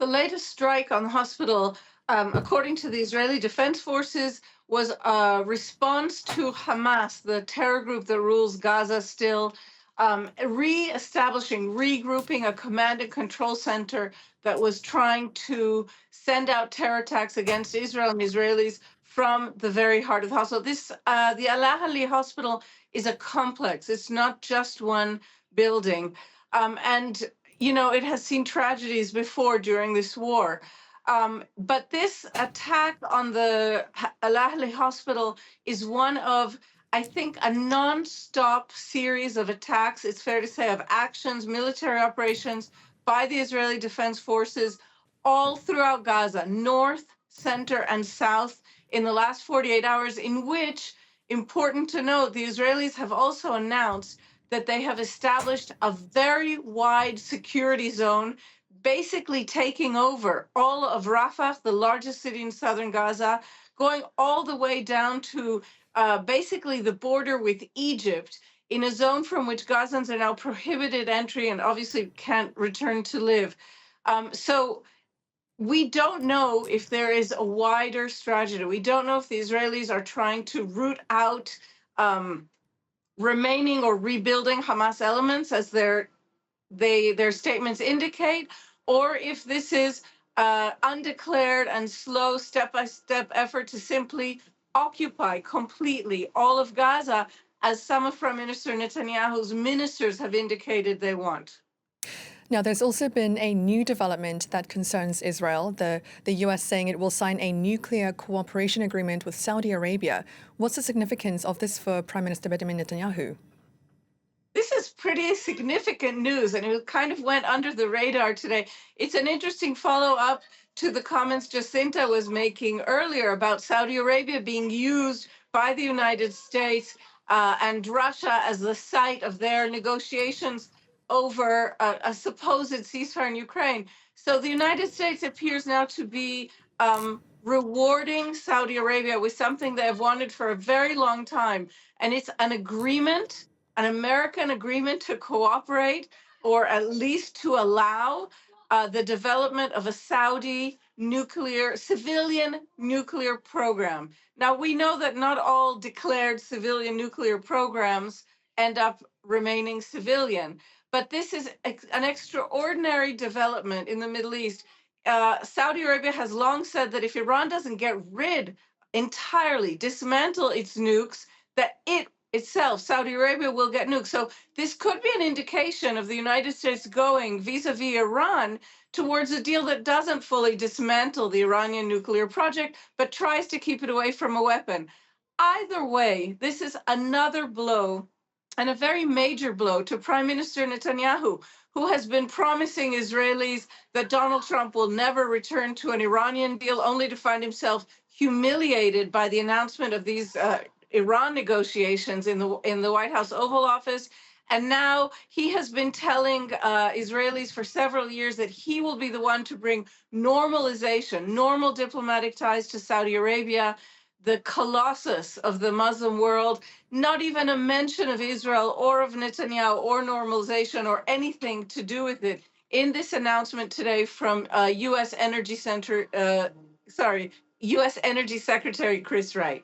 The latest strike on the hospital, according to the Israeli Defense Forces, was a response to Hamas, the terror group that rules Gaza still, re-establishing, regrouping a command and control center that was trying to send out terror attacks against Israel and Israelis from the very heart of the hospital. The Al Ahli hospital is a complex. It's not just one building. And it has seen tragedies before during this war. But this attack on the Al Ahli hospital is one of, I think, a non-stop series of attacks, it's fair to say, of actions, military operations by the Israeli Defense Forces all throughout Gaza, north, center, and south in the last 48 hours, in which, important to note, the Israelis have also announced that they have established a very wide security zone, basically taking over all of Rafah, the largest city in southern Gaza, going all the way down to basically the border with Egypt, in a zone from which Gazans are now prohibited entry and obviously can't return to live. So we don't know if there is a wider strategy. We don't know if the Israelis are trying to root out remaining or rebuilding Hamas elements, as their statements indicate, or if this is undeclared and slow step-by-step effort to simply occupy completely all of Gaza, as some of Prime Minister Netanyahu's ministers have indicated they want. Now, there's also been a new development that concerns Israel, the U.S. saying it will sign a nuclear cooperation agreement with Saudi Arabia. What's the significance of this for Prime Minister Benjamin Netanyahu? This is pretty significant news, and it kind of went under the radar today. It's an interesting follow-up to the comments Jacinta was making earlier about Saudi Arabia being used by the United States and Russia as the site of their negotiations over a supposed ceasefire in Ukraine. So the United States appears now to be rewarding Saudi Arabia with something they have wanted for a very long time, and it's an agreement, an American agreement to cooperate, or at least to allow the development of a Saudi civilian nuclear program. Now, we know that not all declared civilian nuclear programs end up remaining civilian, but this is an extraordinary development in the Middle East. Saudi Arabia has long said that if Iran doesn't get rid entirely, dismantle its nukes, that it itself, Saudi Arabia, will get nukes. So this could be an indication of the United States going vis-a-vis Iran towards a deal that doesn't fully dismantle the Iranian nuclear project, but tries to keep it away from a weapon. Either way, this is another blow, and a very major blow, to Prime Minister Netanyahu, who has been promising Israelis that Donald Trump will never return to an Iranian deal, only to find himself humiliated by the announcement of these Iran negotiations in the White House Oval Office. And now he has been telling Israelis for several years that he will be the one to bring normalization, normal diplomatic ties to Saudi Arabia, the colossus of the Muslim world. Not even a mention of Israel or of Netanyahu or normalization or anything to do with it in this announcement today from U.S. Energy Secretary Chris Wright.